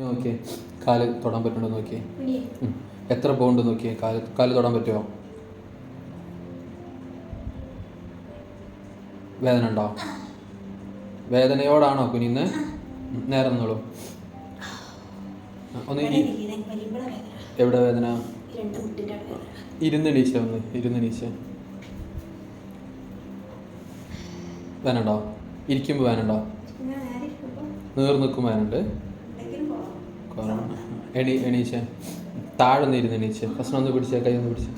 നോക്കിയേ കാല് തൊടാൻ പറ്റുന്നുണ്ടോ നോക്കിയേ. എത്ര പൗണ്ട് നോക്കിയേ. കാല് തൊടാൻ പറ്റുമോ? വേദന ഉണ്ടോ? വേദനയോടാണോ കുനിന്ന്? നേരെ നിന്നോളൂ. ഒന്ന് എവിടെ വേദന? ഇരുന്നണീച്ച. ഒന്ന് ഇരുന്നണീച്ച. വേനുണ്ടോ? ഇരിക്കുമ്പോൾ വേനുണ്ടോ? നീർ നിൽക്കും വേനുണ്ട്. എണീച്ച താഴെ ഒന്ന് ഇരുന്ന് എണീച്ച് ഫസ്റ്റ് ഒന്ന് പിടിച്ച കൈ ഒന്ന് പിടിച്ച്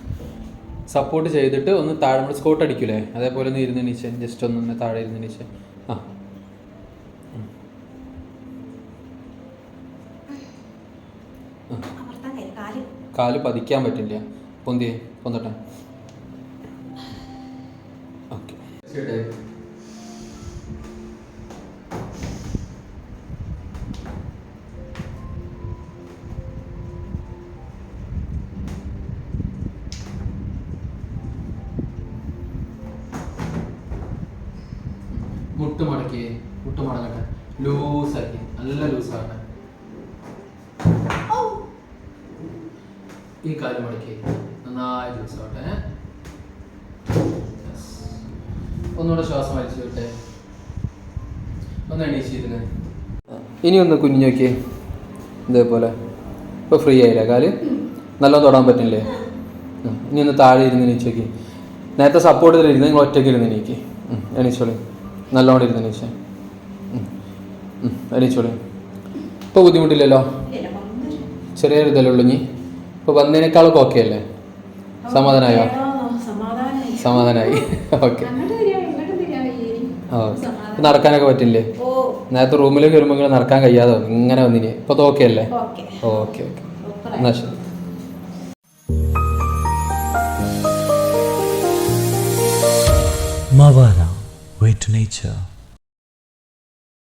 സപ്പോർട്ട് ചെയ്തിട്ട് ഒന്ന് താഴെ നമ്മൾ സ്കോട്ട് അടിക്കൂലേ അതേപോലെ ഒന്ന് ഇരുന്ന് എണീച്ച് ജസ്റ്റ് ഒന്ന് താഴെ ഇരുന്ന് എണീച്ച്. കാല് പതിക്കാൻ പറ്റില്ല. പൊന്തട്ടെ. ഓക്കെ. മുട്ട് മടങ്ങട്ടെ. ലൂസാക്കി നല്ല ലൂസാകട്ടെ. ഈ കാല് മടക്കി നന്നായി ലൂസാകട്ടെ. ഒന്നുകൂടെ ശ്വാസം വലിച്ചു വിട്ടെ. ഒന്ന് എണീച്ചിരുന്ന് ഇനി ഒന്ന് കുഞ്ഞു നോക്കിയേ. ഇതേപോലെ ഇപ്പോൾ ഫ്രീ ആയില്ലേ കാല്? നല്ലോണം തൊടാൻ പറ്റില്ലേ? ഇനി ഒന്ന് താഴെ ഇരുന്ന് എണീച്ച് നോക്കി. നേരത്തെ സപ്പോർട്ട് ചെയ്തിരുന്ന് നിങ്ങൾ ഒറ്റയ്ക്ക് ഇരുന്ന് എണീക്ക്. എണീച്ചോളി. നല്ലോണം ഇരുന്ന് എണീച്ചേ. എണീച്ചോളി. ഇപ്പോൾ ബുദ്ധിമുട്ടില്ലല്ലോ? ചെറിയൊരു ഇതല്ലേ ഉള്ളൂ. ഇനി ഇപ്പോൾ വന്നതിനേക്കാളൊക്കെ ഓക്കെ അല്ലേ? സമാധാനമായോ? സമാധാനമായി. ഓക്കെ. നടക്കാനൊക്കെ പറ്റില്ലേ? നേരത്തെ റൂമിലേക്ക് വരുമ്പോൾ ഇങ്ങനെ നടക്കാൻ കഴിയാതെ ഇങ്ങനെ വന്നിനി. ഇപ്പോൾ ഓക്കെ അല്ലേ? ഓക്കെ. എന്നാ ശരി. Mavara, way to nature.